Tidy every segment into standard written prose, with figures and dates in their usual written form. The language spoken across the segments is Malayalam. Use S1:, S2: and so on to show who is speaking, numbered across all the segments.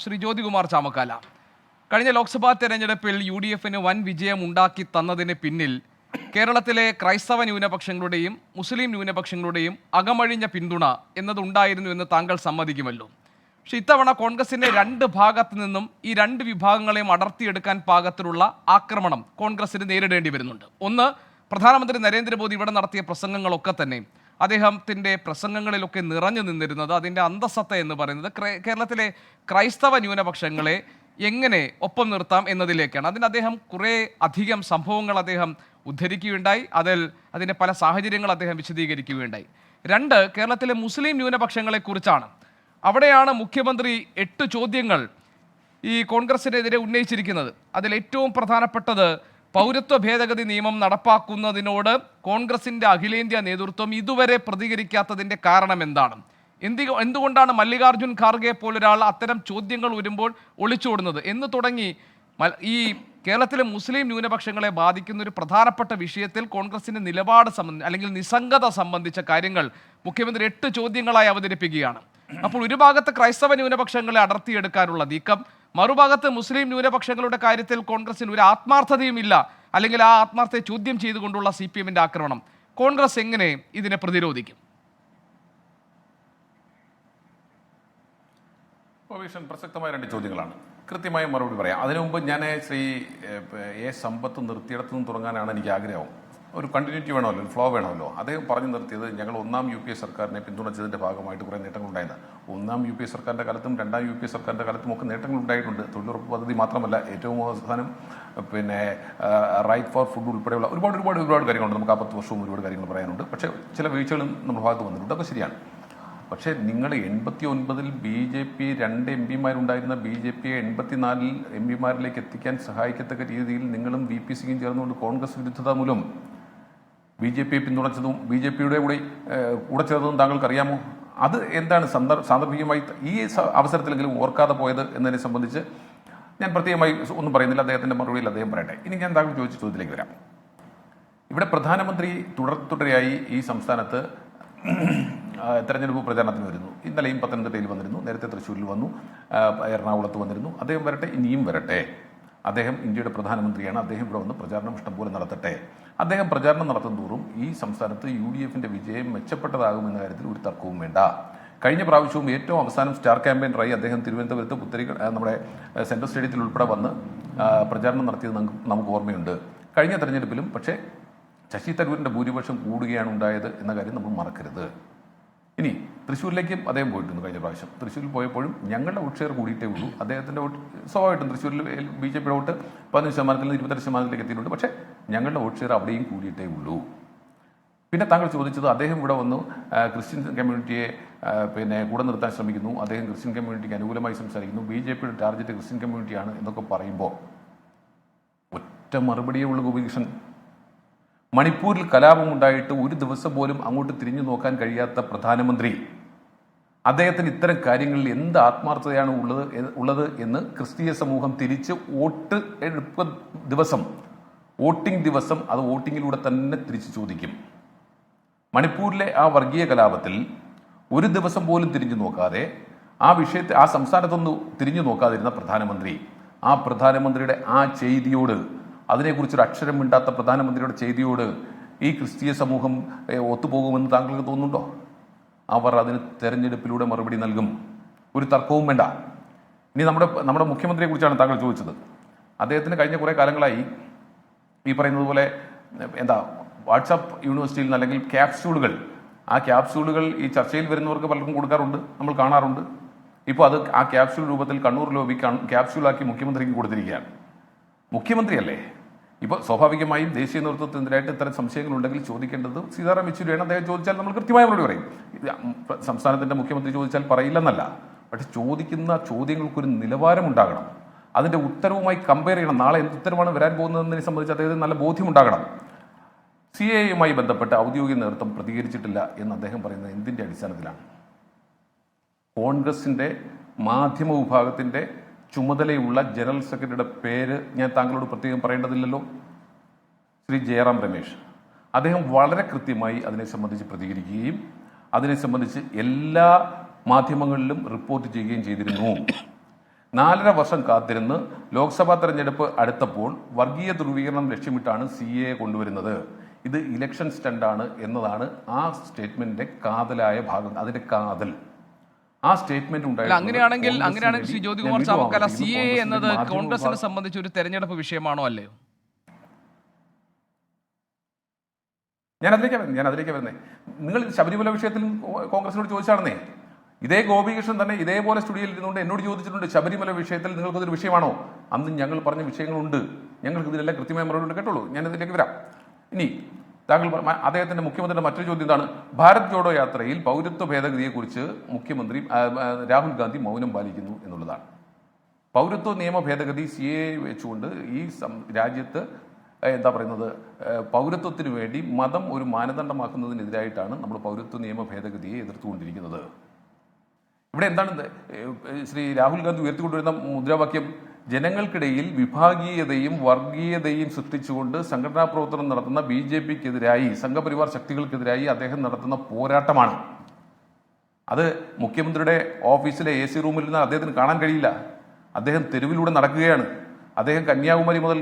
S1: ശ്രീ ജ്യോതികുമാർ ചാമക്കാല, കഴിഞ്ഞ ലോക്സഭാ തെരഞ്ഞെടുപ്പിൽ UDFന് വൻ വിജയം ഉണ്ടാക്കി തന്നതിന് പിന്നിൽ കേരളത്തിലെ ക്രൈസ്തവ ന്യൂനപക്ഷങ്ങളുടെയും മുസ്ലിം ന്യൂനപക്ഷങ്ങളുടെയും അകമഴിഞ്ഞ പിന്തുണ എന്നതുണ്ടായിരുന്നു എന്ന് താങ്കൾ സമ്മതിക്കുമല്ലോ. പക്ഷെ ഇത്തവണ കോൺഗ്രസിന്റെ രണ്ട് ഭാഗത്തു നിന്നും ഈ രണ്ട് വിഭാഗങ്ങളെയും അടർത്തിയെടുക്കാൻ പാകത്തിലുള്ള ആക്രമണം കോൺഗ്രസിന് നേരിടേണ്ടി വരുന്നുണ്ട്. ഒന്ന്, പ്രധാനമന്ത്രി നരേന്ദ്രമോദി ഇവിടെ നടത്തിയ പ്രസംഗങ്ങളൊക്കെ തന്നെ അദ്ദേഹത്തിൻ്റെ പ്രസംഗങ്ങളിലൊക്കെ നിറഞ്ഞു നിന്നിരുന്നത് അതിൻ്റെ അന്തസത്ത എന്ന് പറയുന്നത് കേരളത്തിലെ ക്രൈസ്തവ ന്യൂനപക്ഷങ്ങളെ എങ്ങനെ ഒപ്പം നിർത്താം എന്നതിലേക്കാണ്. അതിന് അദ്ദേഹം കുറേ അധികം സംഭവങ്ങൾ അദ്ദേഹം ഉദ്ധരിക്കുകയുണ്ടായി, അതിൻ്റെ പല സാഹചര്യങ്ങൾ അദ്ദേഹം വിശദീകരിക്കുകയുണ്ടായി. രണ്ട്, കേരളത്തിലെ മുസ്ലിം ന്യൂനപക്ഷങ്ങളെക്കുറിച്ചാണ്. അവിടെയാണ് മുഖ്യമന്ത്രി 8 ചോദ്യങ്ങൾ ഈ കോൺഗ്രസിനെതിരെ ഉന്നയിച്ചിരിക്കുന്നത്. അതിൽ ഏറ്റവും പ്രധാനപ്പെട്ടത് പൗരത്വ ഭേദഗതി നിയമം നടപ്പാക്കുന്നതിനോട് കോൺഗ്രസിൻ്റെ അഖിലേന്ത്യാ നേതൃത്വം ഇതുവരെ പ്രതികരിക്കാത്തതിൻ്റെ കാരണം എന്താണ്? എന്തുകൊണ്ടാണ് മല്ലികാർജുൻ ഖാർഗെ പോലൊരാൾ അത്തരം ചോദ്യങ്ങൾ വരുമ്പോൾ ഒളിച്ചോടുന്നത് എന്ന് തുടങ്ങി ഈ കേരളത്തിലെ മുസ്ലിം ന്യൂനപക്ഷങ്ങളെ ബാധിക്കുന്ന ഒരു പ്രധാനപ്പെട്ട വിഷയത്തിൽ കോൺഗ്രസിൻ്റെ നിലപാട് അല്ലെങ്കിൽ നിസ്സംഗത സംബന്ധിച്ച കാര്യങ്ങൾ മുഖ്യമന്ത്രി 8 ചോദ്യങ്ങളായി അവതരിപ്പിക്കുകയാണ്. അപ്പോൾ ഒരു ഭാഗത്ത് ക്രൈസ്തവ ന്യൂനപക്ഷങ്ങളെ അടർത്തിയെടുക്കാനുള്ള നീക്കം, മറുഭാഗത്ത് മുസ്ലിം ന്യൂനപക്ഷങ്ങളുടെ കാര്യത്തിൽ കോൺഗ്രസിന് ഒരു ആത്മാർത്ഥതയും ഇല്ല, അല്ലെങ്കിൽ ആ ആത്മാർത്ഥതയെ ചോദ്യം ചെയ്തുകൊണ്ടുള്ള CPMന്റെ ആക്രമണം. കോൺഗ്രസ് എങ്ങനെ ഇതിനെ പ്രതിരോധിക്കും?
S2: പ്രസക്തമായ 2 ചോദ്യങ്ങളാണ്. കൃത്യമായ മറുപടി പറയാം. അതിനു മുമ്പ് ഞാൻ ശ്രീ എ സമ്പത്ത് നിർത്തിയിടത്തു നിന്ന് തുടങ്ങാനാണ് എനിക്ക് ആഗ്രഹം. ഒരു കണ്ടിന്യൂറ്റി വേണമല്ലോ, ഒരു ഫ്ലോ വേണമല്ലോ. അദ്ദേഹം പറഞ്ഞു നിർത്തിയത് ഞങ്ങൾ 1ാം UPA സർക്കാരിനെ പിന്തുണച്ചതിൻ്റെ ഭാഗമായിട്ട് കുറേ നേട്ടങ്ങളുണ്ടായിരുന്നു. 1ാം UPA സർക്കാരിൻ്റെ കാലത്തും 2ാം UPA സർക്കാരിൻ്റെ കാലത്തും ഒക്കെ നേട്ടങ്ങളുണ്ടായിട്ടുണ്ട്. തൊഴിലുറപ്പ് പദ്ധതി മാത്രമല്ല, ഏറ്റവും അവസാനം റൈറ്റ് ഫോർ ഫുഡ് ഉൾപ്പെടെയുള്ള ഒരുപാട് കാര്യങ്ങളുണ്ട്. നമുക്ക് ആ 10 വർഷവും ഒരുപാട് കാര്യങ്ങൾ പറയാനുണ്ട്. പക്ഷേ ചില വീഴ്ചകളും നമ്മുടെ ഭാഗത്ത് വന്നിട്ടുണ്ട്. അതൊക്കെ ശരിയാണ്. പക്ഷേ നിങ്ങൾ 89-ൽ BJP 2 MPമാരുണ്ടായിരുന്ന BJPയെ 84-ൽ MPമാരിലേക്ക് എത്തിക്കാൻ സഹായിക്കത്തക്ക രീതിയിൽ നിങ്ങളും VP സിംഗും ചേർന്നുകൊണ്ട് കോൺഗ്രസ് വിരുദ്ധത മൂലം BJPയെ പിന്തുണച്ചതും BJPയുടെ കൂടെ ചേർന്നതും താങ്കൾക്ക് അറിയാമോ? അത് എന്താണ് സാന്ദർഭികമായി ഈ അവസരത്തിലെങ്കിലും ഓർക്കാതെ പോയത് എന്നതിനെ സംബന്ധിച്ച് ഞാൻ പ്രത്യേകമായി ഒന്നും പറയുന്നില്ല. അദ്ദേഹത്തിൻ്റെ മറുപടിയിൽ അദ്ദേഹം പറയട്ടെ. ഇനി ഞാൻ താങ്കൾ ചോദിച്ച ചോദ്യത്തിലേക്ക് വരാം. ഇവിടെ പ്രധാനമന്ത്രി തുടരെയായി ഈ സംസ്ഥാനത്ത് തെരഞ്ഞെടുപ്പ് പ്രചാരണത്തിന് വരുന്നു. ഇന്നലെയും പത്തനംതിട്ടയിൽ വന്നിരുന്നു, നേരത്തെ തൃശ്ശൂരിൽ വന്നു, എറണാകുളത്ത് വന്നിരുന്നു. അദ്ദേഹം വരട്ടെ, ഇനിയും വരട്ടെ. അദ്ദേഹം ഇന്ത്യയുടെ പ്രധാനമന്ത്രിയാണ്. അദ്ദേഹം ഇവിടെ വന്ന് പ്രചാരണം ഇഷ്ടംപോലെ നടത്തട്ടെ. അദ്ദേഹം പ്രചാരണം നടത്തും തോറും ഈ സംസ്ഥാനത്ത് UDFന്റെ വിജയം മെച്ചപ്പെട്ടതാകുമെന്ന കാര്യത്തിൽ ഒരു തർക്കവും വേണ്ട. കഴിഞ്ഞ പ്രാവശ്യവും ഏറ്റവും അവസാനം സ്റ്റാർ ക്യാമ്പയിനറായി അദ്ദേഹം തിരുവനന്തപുരത്ത് നമ്മുടെ സെൻട്രൽ സ്റ്റേഡിയത്തിൽ ഉൾപ്പെടെ വന്ന് പ്രചാരണം നടത്തിയത് നമുക്ക് ഓർമ്മയുണ്ട്. കഴിഞ്ഞ തെരഞ്ഞെടുപ്പിലും പക്ഷേ ശശി തരൂരിൻ്റെ ഭൂരിപക്ഷം കൂടുകയാണ് ഉണ്ടായത് എന്ന കാര്യം നമ്മൾ മറക്കരുത്. ഇനി തൃശ്ശൂരിലേക്കും അദ്ദേഹം പോയിട്ടുണ്ട്. കഴിഞ്ഞ പ്രാവശ്യം തൃശ്ശൂരിൽ പോയപ്പോഴും ഞങ്ങളുടെ വോട്ട് ഷെയർ കൂടിയിട്ടേ ഉള്ളൂ. അദ്ദേഹത്തിൻ്റെ വോട്ട് സ്വാഭാവികമായിട്ടും തൃശ്ശൂരിൽ BJPയുടെ വോട്ട് 15% നിന്ന് 22% എത്തിയിട്ടുണ്ട്. പക്ഷേ ഞങ്ങളുടെ വോട്ട് ഷെയർ അവിടെയും കൂടിയിട്ടേ ഉള്ളൂ. പിന്നെ താങ്കൾ ചോദിച്ചത് അദ്ദേഹം ഇവിടെ വന്നു ക്രിസ്ത്യൻ കമ്മ്യൂണിറ്റിയെ കൂടെ നിർത്താൻ ശ്രമിക്കുന്നു, അദ്ദേഹം ക്രിസ്ത്യൻ കമ്മ്യൂണിറ്റിക്ക് അനുകൂലമായി സംസാരിക്കുന്നു, BJPയുടെ ടാർഗറ്റ് ക്രിസ്ത്യൻ കമ്മ്യൂണിറ്റിയാണ് എന്നൊക്കെ പറയുമ്പോൾ ഒറ്റ മറുപടിയേ ഉള്ളൂ ഗോപികൃഷ്ണൻ. മണിപ്പൂരിൽ കലാപമുണ്ടായിട്ട് ഒരു ദിവസം പോലും അങ്ങോട്ട് തിരിഞ്ഞു നോക്കാൻ കഴിയാത്ത പ്രധാനമന്ത്രി, അദ്ദേഹത്തിന് ഇത്തരം കാര്യങ്ങളിൽ എന്ത് ആത്മാർത്ഥതയാണ് ഉള്ളത് എന്ന് ക്രിസ്തീയ സമൂഹം തിരിച്ച് വോട്ടിംഗ് ദിവസം അത് വോട്ടിങ്ങിലൂടെ തന്നെ തിരിച്ചു ചോദിക്കും. മണിപ്പൂരിലെ ആ വർഗീയ കലാപത്തിൽ ഒരു ദിവസം പോലും തിരിഞ്ഞു നോക്കാതെ ആ സംസ്ഥാനത്തൊന്നും തിരിഞ്ഞു നോക്കാതിരുന്ന പ്രധാനമന്ത്രി, ആ പ്രധാനമന്ത്രിയുടെ ആ ചെയ്തിയോട്, അതിനെക്കുറിച്ചൊരു അക്ഷരം മിണ്ടാത്ത പ്രധാനമന്ത്രിയുടെ ചെയ്തിയോട് ഈ ക്രിസ്തീയ സമൂഹം ഒത്തുപോകുമെന്ന് താങ്കൾക്ക് തോന്നുന്നുണ്ടോ? അവർ അതിന് തെരഞ്ഞെടുപ്പിലൂടെ മറുപടി നൽകും. ഒരു തർക്കവും വേണ്ട. ഇനി നമ്മുടെ മുഖ്യമന്ത്രിയെ കുറിച്ചാണ് താങ്കൾ ചോദിച്ചത്. അദ്ദേഹത്തിന് കഴിഞ്ഞ കുറേ കാലങ്ങളായി ഈ പറയുന്നത് പോലെ വാട്സാപ്പ് യൂണിവേഴ്സിറ്റിയിൽ നിന്ന് അല്ലെങ്കിൽ ക്യാപ്സ്യൂളുകൾ ഈ ചർച്ചയിൽ വരുന്നവർക്ക് പലർക്കും കൊടുക്കാറുണ്ട്, നമ്മൾ കാണാറുണ്ട്. ഇപ്പോൾ ആ ക്യാപ്സ്യൂൾ രൂപത്തിൽ കണ്ണൂർ ലോബി ക്യാപ്സ്യൂളാക്കി മുഖ്യമന്ത്രിക്ക് കൊടുത്തിരിക്കുകയാണ്. മുഖ്യമന്ത്രിയല്ലേ? ഇപ്പോൾ സ്വാഭാവികമായും ദേശീയ നേതൃത്വത്തിനെതിരായിട്ട് ഇത്തരം സംശയങ്ങളുണ്ടെങ്കിൽ ചോദിക്കേണ്ടത് സീതാറാം യെച്ചൂരിയാണ്. അദ്ദേഹം ചോദിച്ചാൽ നമ്മൾ കൃത്യമായ മറുപടി പറയും. സംസ്ഥാനത്തിൻ്റെ മുഖ്യമന്ത്രി ചോദിച്ചാൽ പറയില്ലെന്നല്ല, പക്ഷെ ചോദിക്കുന്ന ചോദ്യങ്ങൾക്കൊരു നിലവാരമുണ്ടാകണം. അതിൻ്റെ ഉത്തരവുമായി കമ്പയർ ചെയ്യണം. നാളെ എന്ത് ഉത്തരവാണ് വരാൻ പോകുന്നതെന്നതിനെ സംബന്ധിച്ച് അദ്ദേഹത്തിന് നല്ല ബോധ്യമുണ്ടാകണം. CAA ബന്ധപ്പെട്ട് ഔദ്യോഗിക നേതൃത്വം പ്രതികരിച്ചിട്ടില്ല എന്ന് അദ്ദേഹം പറയുന്നത് എന്തിൻ്റെ അടിസ്ഥാനത്തിലാണ്? കോൺഗ്രസിൻ്റെ മാധ്യമ വിഭാഗത്തിൻ്റെ ചുമതലയുള്ള ജനറൽ സെക്രട്ടറിയുടെ പേര് ഞാൻ താങ്കളോട് പ്രത്യേകം പറയേണ്ടതില്ലല്ലോ, ശ്രീ ജയറാം രമേശ്. അദ്ദേഹം വളരെ കൃത്യമായി അതിനെ സംബന്ധിച്ച് പ്രതികരിക്കുകയും അതിനെ സംബന്ധിച്ച് എല്ലാ മാധ്യമങ്ങളിലും റിപ്പോർട്ട് ചെയ്യുകയും ചെയ്തിരുന്നു. 4.5 വർഷം കാത്തിരുന്ന് ലോക്സഭാ തെരഞ്ഞെടുപ്പ് അടുത്തപ്പോൾ വർഗീയ ധ്രുവീകരണം ലക്ഷ്യമിട്ടാണ് CAA കൊണ്ടുവരുന്നത്, ഇത് ഇലക്ഷൻ സ്റ്റണ്ടാണ് എന്നതാണ് ആ സ്റ്റേറ്റ്മെന്റിന്റെ കാതലായ ഭാഗം. അതിന്റെ കാതൽ ആ സ്റ്റേറ്റ്മെന്റ്
S1: അങ്ങനെയാണെങ്കിൽ ശ്രീ ജ്യോതികുമാർ ചാമക്കാല CAA എന്നത് കോൺഗ്രസിനെ സംബന്ധിച്ച് ഒരു തെരഞ്ഞെടുപ്പ് വിഷയമാണോ അല്ലയോ?
S2: ഞാൻ അതിലേക്ക് വരുന്നത് നിങ്ങൾ ശബരിമല വിഷയത്തിൽ കോൺഗ്രസിനോട് ചോദിച്ചാണെന്നേ. ഇതേ ഗോപികൃഷ്ണൻ തന്നെ ഇതേപോലെ സ്റ്റുഡിയോയിൽ ഇരുന്നുകൊണ്ട് എന്നോട് ചോദിച്ചിട്ടുണ്ട്, ശബരിമല വിഷയത്തിൽ നിങ്ങൾക്കതൊരു വിഷയമാണോ? അന്ന് ഞങ്ങൾ പറഞ്ഞ വിഷയങ്ങളുണ്ട്, ഞങ്ങൾക്ക് ഇതിനെല്ലാം കൃത്യമായ മറുപടി കേട്ടുള്ളൂ. ഞാൻ ഇതിലേക്ക് വരാം. ഇനി താങ്കൾ അദ്ദേഹത്തിന്റെ മുഖ്യമന്ത്രിയുടെ മറ്റൊരു ചോദ്യം എന്താണ്? ഭാരത് ജോഡോ യാത്രയിൽ പൗരത്വ ഭേദഗതിയെക്കുറിച്ച് മുഖ്യമന്ത്രി രാഹുൽ ഗാന്ധി മൗനം പാലിക്കുന്നു എന്നുള്ളതാണ്. പൗരത്വ നിയമ ഭേദഗതി CAA വെച്ചുകൊണ്ട് ഈ രാജ്യത്ത് എന്താ പറയുന്നത്, പൗരത്വത്തിന് വേണ്ടി മതം ഒരു മാനദണ്ഡമാക്കുന്നതിനെതിരായിട്ടാണ് നമ്മൾ പൗരത്വ നിയമ ഭേദഗതിയെ എതിർത്തുകൊണ്ടിരിക്കുന്നത്. ഇവിടെ എന്താണ് ശ്രീ രാഹുൽ ഗാന്ധി ഉയർത്തിക്കൊണ്ടുവരുന്ന മുദ്രാവാക്യം? ജനങ്ങൾക്കിടയിൽ വിഭാഗീയതയും വർഗീയതയും സൃഷ്ടിച്ചുകൊണ്ട് സംഘടനാ പ്രവർത്തനം നടത്തുന്ന BJPക്കെതിരായി, സംഘപരിവാർ ശക്തികൾക്കെതിരായി അദ്ദേഹം നടത്തുന്ന പോരാട്ടമാണ്. അത് മുഖ്യമന്ത്രിയുടെ ഓഫീസിലെ AC റൂമിൽ നിന്ന് അദ്ദേഹത്തിന് കാണാൻ കഴിയില്ല. അദ്ദേഹം തെരുവിലൂടെ നടക്കുകയാണ്. അദ്ദേഹം കന്യാകുമാരി മുതൽ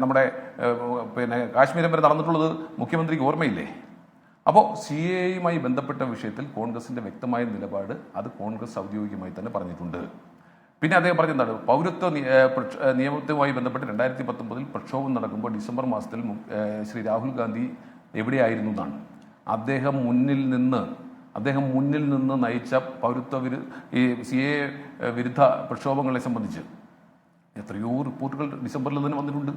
S2: നമ്മുടെ കാശ്മീരം വരെ നടന്നിട്ടുള്ളത് മുഖ്യമന്ത്രിക്ക് ഓർമ്മയില്ലേ? അപ്പോൾ CAAയുമായി ബന്ധപ്പെട്ട വിഷയത്തിൽ കോൺഗ്രസിന്റെ വ്യക്തമായ നിലപാട് അത് കോൺഗ്രസ് ഔദ്യോഗികമായി തന്നെ പറഞ്ഞിട്ടുണ്ട്. പിന്നെ അദ്ദേഹം പറഞ്ഞെന്താണ്? പൗരത്വ നിയമവുമായി ബന്ധപ്പെട്ട് 2019 പ്രക്ഷോഭം നടക്കുമ്പോൾ ഡിസംബർ മാസത്തിൽ ശ്രീ രാഹുൽ ഗാന്ധി എവിടെയായിരുന്നു എന്നാണ്. അദ്ദേഹം മുന്നിൽ നിന്ന് നയിച്ച പൗരത്വ ഈ CAA വിരുദ്ധ പ്രക്ഷോഭങ്ങളെ സംബന്ധിച്ച് എത്രയോ റിപ്പോർട്ടുകൾ ഡിസംബറിൽ തന്നെ വന്നിട്ടുണ്ട്.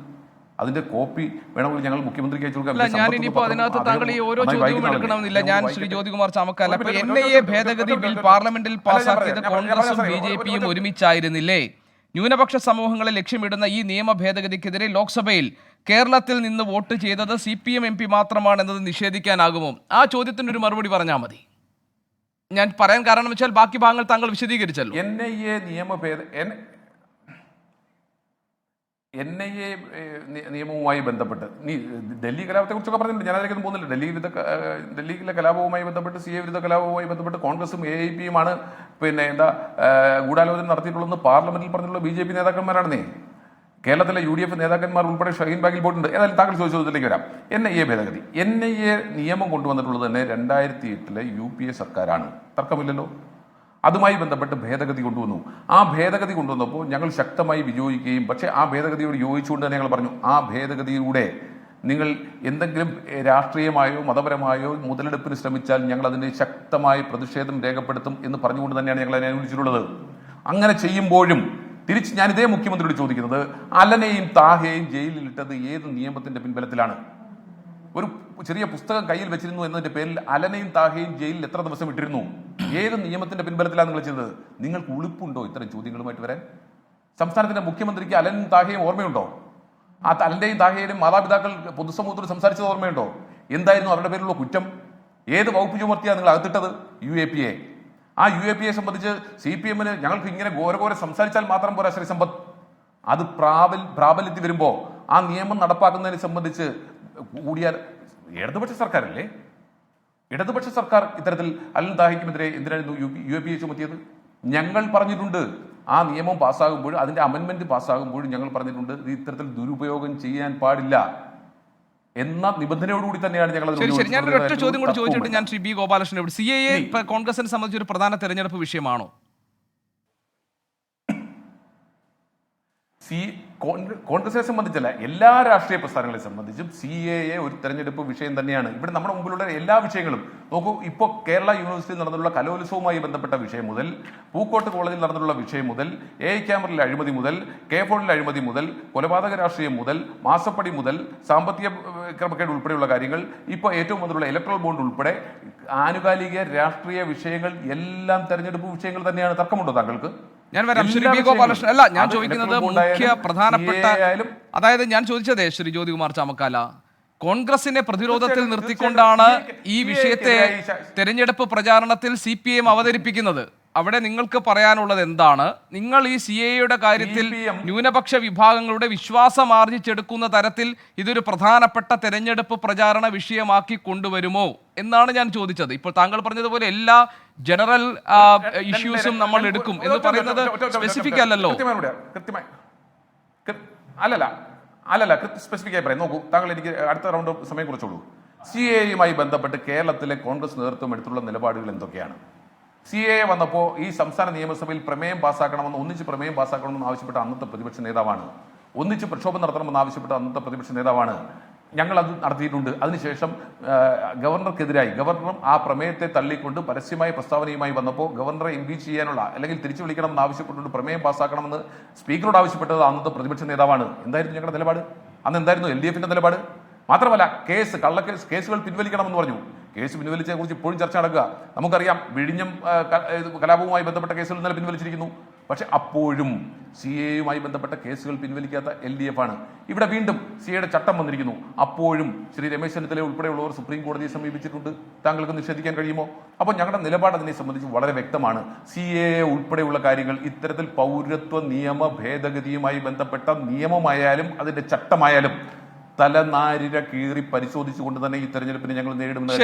S2: അതിന്റെ കോപ്പി വേണമെങ്കിൽ ഞങ്ങൾ മുഖ്യമന്ത്രിക്ക് അയച്ചു കൊടുക്കാം.
S1: ഞാനിപ്പോ അതിനകത്ത് താങ്കൾ ഈ ഓരോ ചോദ്യവും എടുക്കണമെന്നില്ല. ഞാൻ ശ്രീ ജ്യോതികുമാർ ചാമക്കാല, NIA ഭേദഗതി ബിൽ പാർലമെന്റിൽ പാസാക്കിയത് കോൺഗ്രസും BJPയും ഒരുമിച്ചായിരുന്നില്ലേ? ന്യൂനപക്ഷ സമൂഹങ്ങളെ ലക്ഷ്യമിടുന്ന ഈ നിയമ ഭേദഗതിക്കെതിരെ ലോക്സഭയിൽ കേരളത്തിൽ നിന്ന് വോട്ട് ചെയ്തത് CPM MP മാത്രമാണെന്നത് നിഷേധിക്കാനാകുമോ? ആ ചോദ്യത്തിനൊരു മറുപടി പറഞ്ഞാൽ മതി. ഞാൻ പറയാൻ കാരണം വെച്ചാൽ ബാക്കി ഭാഗങ്ങൾ താങ്കൾ വിശദീകരിച്ചല്ലോ.
S2: NIA നിയമവുമായി ബന്ധപ്പെട്ട് ഡൽഹി കലാപത്തെ കുറിച്ചൊക്കെ പറഞ്ഞിട്ടുണ്ട്. ഞാൻ അതിലേക്കൊന്നും പോകുന്നില്ല. ഡൽഹിയിലെ കലാപവുമായി ബന്ധപ്പെട്ട് CAA വിരുദ്ധ കലാപവുമായി ബന്ധപ്പെട്ട് കോൺഗ്രസും AIPയുമാണ് ഗൂഢാലോചന നടത്തിയിട്ടുള്ളതെന്ന് പാർലമെന്റിൽ പറഞ്ഞിട്ടുള്ള BJP നേതാക്കന്മാരാണെന്നേ. കേരളത്തിലെ UDF നേതാക്കന്മാർ ഉൾപ്പെടെ ഷഹീൻ ബാഗിൽ പോയിട്ടുണ്ട്. ഏതായാലും താങ്കൾ ചോദിച്ചതിലേക്ക് വരാം. NIA ഭേദഗതി, NIA നിയമം കൊണ്ടുവന്നിട്ടുള്ളത് തന്നെ 2008 UPA സർക്കാരാണ്, തർക്കമില്ലല്ലോ. അതുമായി ബന്ധപ്പെട്ട് ഭേദഗതി കൊണ്ടുവന്നു. ആ ഭേദഗതി കൊണ്ടുവന്നപ്പോൾ ഞങ്ങൾ ശക്തമായി വിയോജിക്കുകയും, പക്ഷേ ആ ഭേദഗതിയോട് യോജിച്ചുകൊണ്ട് തന്നെ ഞങ്ങൾ പറഞ്ഞു, ആ ഭേദഗതിയിലൂടെ നിങ്ങൾ എന്തെങ്കിലും രാഷ്ട്രീയമായോ മതപരമായോ മുതലെടുപ്പിന് ശ്രമിച്ചാൽ ഞങ്ങൾ അതിന് ശക്തമായ പ്രതിഷേധം രേഖപ്പെടുത്തും എന്ന് പറഞ്ഞുകൊണ്ട് തന്നെയാണ് ഞങ്ങൾ അതിനെ അനുകൂലിച്ചിട്ടുള്ളത്. അങ്ങനെ ചെയ്യുമ്പോഴും തിരിച്ച് ഞാൻ ഇതേ മുഖ്യമന്ത്രിയോട് ചോദിക്കുന്നത്, അലനെയും താഹയെയും ജയിലിലിട്ടത് ഏത് നിയമത്തിന്റെ പിൻബലത്തിലാണ്? ഒരു ചെറിയ പുസ്തകം കയ്യിൽ വെച്ചിരുന്നു എന്നതിന്റെ പേരിൽ അലനെയും താഹയും ജയിലിൽ എത്ര ദിവസം ഇട്ടിരുന്നു? ഏത് നിയമത്തിന്റെ പിൻബലത്തിലാണ് നിങ്ങൾ ചെയ്തത്? നിങ്ങൾക്ക് ഉളുപ്പുണ്ടോ ഇത്തരം ചോദ്യങ്ങളുമായിട്ട് വരാൻ? സംസ്ഥാനത്തിന്റെ മുഖ്യമന്ത്രിക്ക് അലനും താഹയും ഓർമ്മയുണ്ടോ? ആ അലന്റെയും താഹയുടെയും മാതാപിതാക്കൾ പൊതുസമൂഹത്തോട് സംസാരിച്ചത് ഓർമ്മയുണ്ടോ? എന്തായിരുന്നു അവരുടെ പേരിലുള്ള കുറ്റം? ഏത് വകുപ്പ് ചുമർത്തിയാണ് നിങ്ങൾ അകത്തിട്ടത്? UAPA. ആ UAPയെ സംബന്ധിച്ച് CPMന് ഞങ്ങൾക്ക് ഇങ്ങനെ ഘോരഘോര സംസാരിച്ചാൽ മാത്രം പോരാ ശ്രീ സമ്പത്ത്. അത് പ്രാബല്യത്തിൽ വരുമ്പോൾ ആ നിയമം നടപ്പാക്കുന്നതിനെ സംബന്ധിച്ച് കൂടിയാൽ ഇടതുപക്ഷ സർക്കാരല്ലേ? ഇടതുപക്ഷ സർക്കാർ ഇത്തരത്തിൽ അലൻ താഹിക്കുമെതിരെ എന്തിനായിരുന്നു UAPA ചുമത്തിയത്? ഞങ്ങൾ പറഞ്ഞിട്ടുണ്ട്, ആ നിയമം പാസ്സാകുമ്പോൾ, അതിന്റെ അമെന്റ്മെന്റ് പാസ്സാകുമ്പോഴും ഞങ്ങൾ പറഞ്ഞിട്ടുണ്ട് ഇത്തരത്തിൽ ദുരുപയോഗം ചെയ്യാൻ പാടില്ല എന്ന നിബന്ധനയോടുകൂടി തന്നെയാണ് ഞങ്ങൾ.
S1: ശരി, ഞാൻ ഒരൊറ്റ ചോദ്യം കൂടി ചോദിച്ചിട്ട് ഞാൻ ശ്രീ B ഗോപാലകൃഷ്ണനോട്, CAA കോൺഗ്രസിനെ സംബന്ധിച്ച് ഒരു പ്രധാന തെരഞ്ഞെടുപ്പ് വിഷയമാണോ?
S2: കോൺഗ്രസിനെ സംബന്ധിച്ചല്ല, എല്ലാ രാഷ്ട്രീയ പ്രസ്ഥാനങ്ങളെ സംബന്ധിച്ചും CAA ഒരു തെരഞ്ഞെടുപ്പ് വിഷയം തന്നെയാണ്. ഇവിടെ നമ്മുടെ മുമ്പിലുള്ള എല്ലാ വിഷയങ്ങളും നോക്കൂ. ഇപ്പോൾ കേരള യൂണിവേഴ്സിറ്റിയിൽ നടന്നുള്ള കലോത്സവവുമായി ബന്ധപ്പെട്ട വിഷയം മുതൽ, പൂക്കോട്ട് കോളേജിൽ നടന്നുള്ള വിഷയം മുതൽ, AI ക്യാമറയിലെ അഴിമതി മുതൽ, K-ഫോണിലെ അഴിമതി മുതൽ, കൊലപാതക രാഷ്ട്രീയം മുതൽ, മാസപ്പടി മുതൽ, സാമ്പത്തിക ക്രമക്കേട് ഉൾപ്പെടെയുള്ള കാര്യങ്ങൾ, ഇപ്പോൾ ഏറ്റവും മുതലുള്ള ഇലക്ട്രൽ ബോണ്ട് ഉൾപ്പെടെ ആനുകാലിക രാഷ്ട്രീയ വിഷയങ്ങൾ എല്ലാം തെരഞ്ഞെടുപ്പ് വിഷയങ്ങൾ തന്നെയാണ്. തർക്കമുണ്ടോ താങ്കൾക്ക്?
S1: ഞാൻ വരാം ശ്രീ B ഗോപാലകൃഷ്ണൻ. അല്ല, ഞാൻ ചോദിക്കുന്നത് മുഖ്യ പ്രധാനപ്പെട്ട, അതായത് ഞാൻ ചോദിച്ചതേ ശ്രീ ജ്യോതികുമാർ ചാമക്കാല, കോൺഗ്രസിനെ പ്രതിരോധത്തിൽ നിർത്തിക്കൊണ്ടാണ് ഈ വിഷയത്തെ തെരഞ്ഞെടുപ്പ് പ്രചാരണത്തിൽ CPM അവതരിപ്പിക്കുന്നത്. അവിടെ നിങ്ങൾക്ക് പറയാനുള്ളത് എന്താണ്? നിങ്ങൾ ഈ CAA കാര്യത്തിൽ
S2: CPM
S1: ന്യൂനപക്ഷ വിഭാഗങ്ങളുടെ വിശ്വാസം ആർജിച്ചെടുക്കുന്ന തരത്തിൽ ഇതൊരു പ്രധാനപ്പെട്ട തെരഞ്ഞെടുപ്പ് പ്രചാരണ വിഷയമാക്കി കൊണ്ടുവരുമോ എന്നാണ് ഞാൻ ചോദിച്ചത്. ഇപ്പോൾ താങ്കൾ പറഞ്ഞതുപോലെ എല്ലാ ജനറൽ ഇഷ്യൂസും നമ്മൾ എടുക്കും എന്ന് പറയുന്നത് സ്പെസിഫിക് അല്ലല്ലോ.
S2: അല്ലല്ല സ്പെസിഫിക് ആയി പറയാം. നോക്കൂ, താങ്കൾ എനിക്ക് അടുത്ത റൗണ്ട് സമയം കുറിച്ചുള്ളൂ. CAA ബന്ധപ്പെട്ട് കേരളത്തിലെ കോൺഗ്രസ് നേതൃത്വം എടുത്തുള്ള നിലപാടുകൾ എന്തൊക്കെയാണ്? CAA വന്നപ്പോൾ ഈ സംസ്ഥാന നിയമസഭയിൽ ഒന്നിച്ച് പ്രമേയം പാസ്സാക്കണമെന്ന് ആവശ്യപ്പെട്ട അന്നത്തെ പ്രതിപക്ഷ നേതാവാണ്. ഒന്നിച്ച് പ്രക്ഷോഭം നടത്തണമെന്ന് ആവശ്യപ്പെട്ട അന്നത്തെ പ്രതിപക്ഷ നേതാവാണ്. ഞങ്ങൾ അത് നടത്തിയിട്ടുണ്ട്. അതിനുശേഷം ഗവർണറും ആ പ്രമേയത്തെ തള്ളിക്കൊണ്ട് പരസ്യമായ പ്രസ്താവനയുമായി വന്നപ്പോൾ ഗവർണറെ ഇംപീച്ച് ചെയ്യാനുള്ള അല്ലെങ്കിൽ തിരിച്ചു വിളിക്കണമെന്ന് ആവശ്യപ്പെട്ടുകൊണ്ട് പ്രമേയം പാസ്സാക്കണമെന്ന് സ്പീക്കറോട് ആവശ്യപ്പെട്ടത് അന്നത്തെ പ്രതിപക്ഷ നേതാവാണ്. എന്തായിരുന്നു ഞങ്ങളുടെ നിലപാട്? അന്ന് എന്തായിരുന്നു LDFന്റെ നിലപാട്? മാത്രമല്ല, കേസുകൾ പിൻവലിക്കണമെന്ന് പറഞ്ഞു. കേസ് പിൻവലിച്ചതിനെ കുറിച്ച് ഇപ്പോഴും ചർച്ച നടക്കുക. നമുക്കറിയാം, വിഴിഞ്ഞം കലാപവുമായി ബന്ധപ്പെട്ട കേസുകൾ ഇന്നലെ പിൻവലിച്ചിരിക്കുന്നു. പക്ഷെ അപ്പോഴും CAA ബന്ധപ്പെട്ട കേസുകൾ പിൻവലിക്കാത്ത LDF ആണ്. ഇവിടെ വീണ്ടും CAA ചട്ടം വന്നിരിക്കുന്നു. അപ്പോഴും ശ്രീ രമേശ് ചെന്നിത്തല ഉൾപ്പെടെയുള്ളവർ സുപ്രീം കോടതിയെ സമീപിച്ചിട്ടുണ്ട്. താങ്കൾക്ക് നിഷേധിക്കാൻ കഴിയുമോ? അപ്പോൾ ഞങ്ങളുടെ നിലപാട് അതിനെ സംബന്ധിച്ച് വളരെ വ്യക്തമാണ്. CAA ഉൾപ്പെടെയുള്ള കാര്യങ്ങൾ ഇത്തരത്തിൽ പൗരത്വ നിയമ ഭേദഗതിയുമായി ബന്ധപ്പെട്ട നിയമമായാലും അതിന്റെ ചട്ടമായാലും തലനാരിഴ കീറി പരിശോധിച്ചുകൊണ്ട് തന്നെ ഈ തെരഞ്ഞെടുപ്പിനെ ഞങ്ങൾ നേരിടുന്നത്.